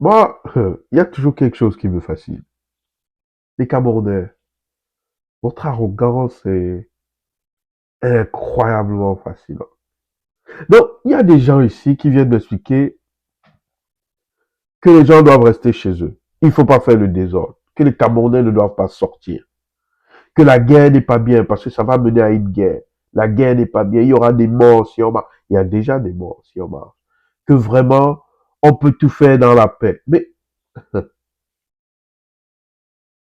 Moi, il y a toujours quelque chose qui me fascine. Les Camerounais, votre arrogance est incroyablement fascinante. Donc, il y a des gens ici qui viennent m'expliquer que les gens doivent rester chez eux. Il ne faut pas faire le désordre. Que les Camerounais ne doivent pas sortir. Que la guerre n'est pas bien parce que ça va mener à une guerre. La guerre n'est pas bien. Il y aura des morts si on marche. Il y a déjà des morts si on marche. Que vraiment, on peut tout faire dans la paix. Mais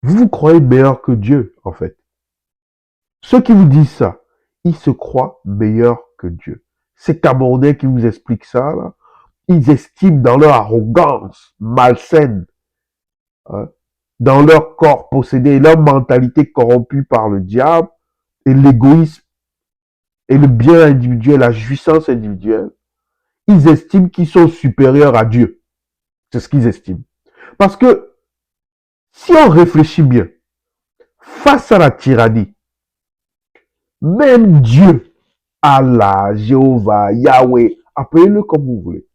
vous vous croyez meilleur que Dieu, en fait. Ceux qui vous disent ça, ils se croient meilleurs que Dieu. Ces Camerounais qui vous expliquent ça, là, ils estiment dans leur arrogance malsaine, hein, dans leur corps possédé, leur mentalité corrompue par le diable et l'égoïsme et le bien individuel, la jouissance individuelle, ils estiment qu'ils sont supérieurs à Dieu. C'est ce qu'ils estiment. Parce que si on réfléchit bien, face à la tyrannie, même Dieu, Allah, Jéhovah, Yahweh, appelez-le comme vous voulez,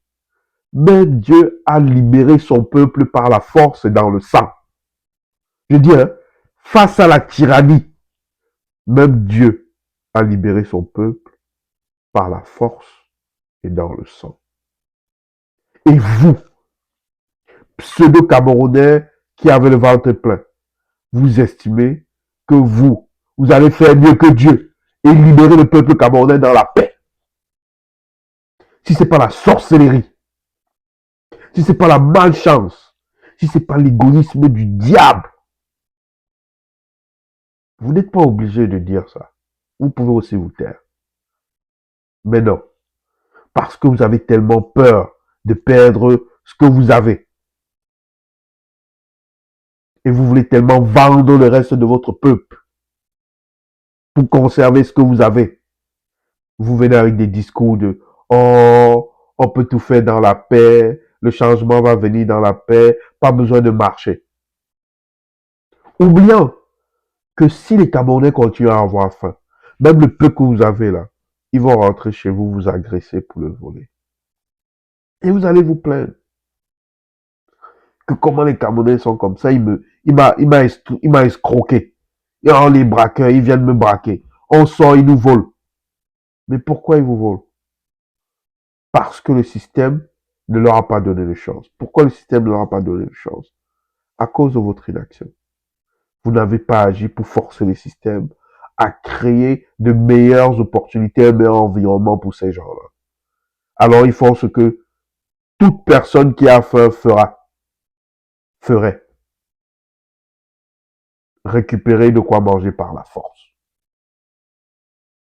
même Dieu a libéré son peuple par la force et dans le sang. Je dis, hein, face à la tyrannie, même Dieu a libéré son peuple par la force et dans le sang. Et vous, pseudo-camerounais qui avez le ventre plein, vous estimez que vous allez faire mieux que Dieu et libérer le peuple camerounais dans la paix. Si c'est pas la sorcellerie, si c'est pas la malchance, si c'est pas l'égoïsme du diable, vous n'êtes pas obligé de dire ça. Vous pouvez aussi vous taire. Mais non, parce que vous avez tellement peur de perdre ce que vous avez. Et vous voulez tellement vendre le reste de votre peuple pour conserver ce que vous avez. Vous venez avec des discours de oh, on peut tout faire dans la paix, le changement va venir dans la paix, pas besoin de marcher. Oubliant que si les Camerounais continuent à avoir faim, même le peu que vous avez là, ils vont rentrer chez vous, vous agresser pour le voler. Et vous allez vous plaindre que comment les Camerounais sont comme ça, il m'a escroqué. Et oh, les braqueurs, ils viennent me braquer. On sort, ils nous volent. Mais pourquoi ils vous volent? Parce que le système ne leur a pas donné de chance. Pourquoi le système ne leur a pas donné de chance? À cause de votre inaction. Vous n'avez pas agi pour forcer le système à créer de meilleures opportunités, un meilleur environnement pour ces gens-là. Alors ils font ce que toute personne qui a faim ferait. Récupérer de quoi manger par la force.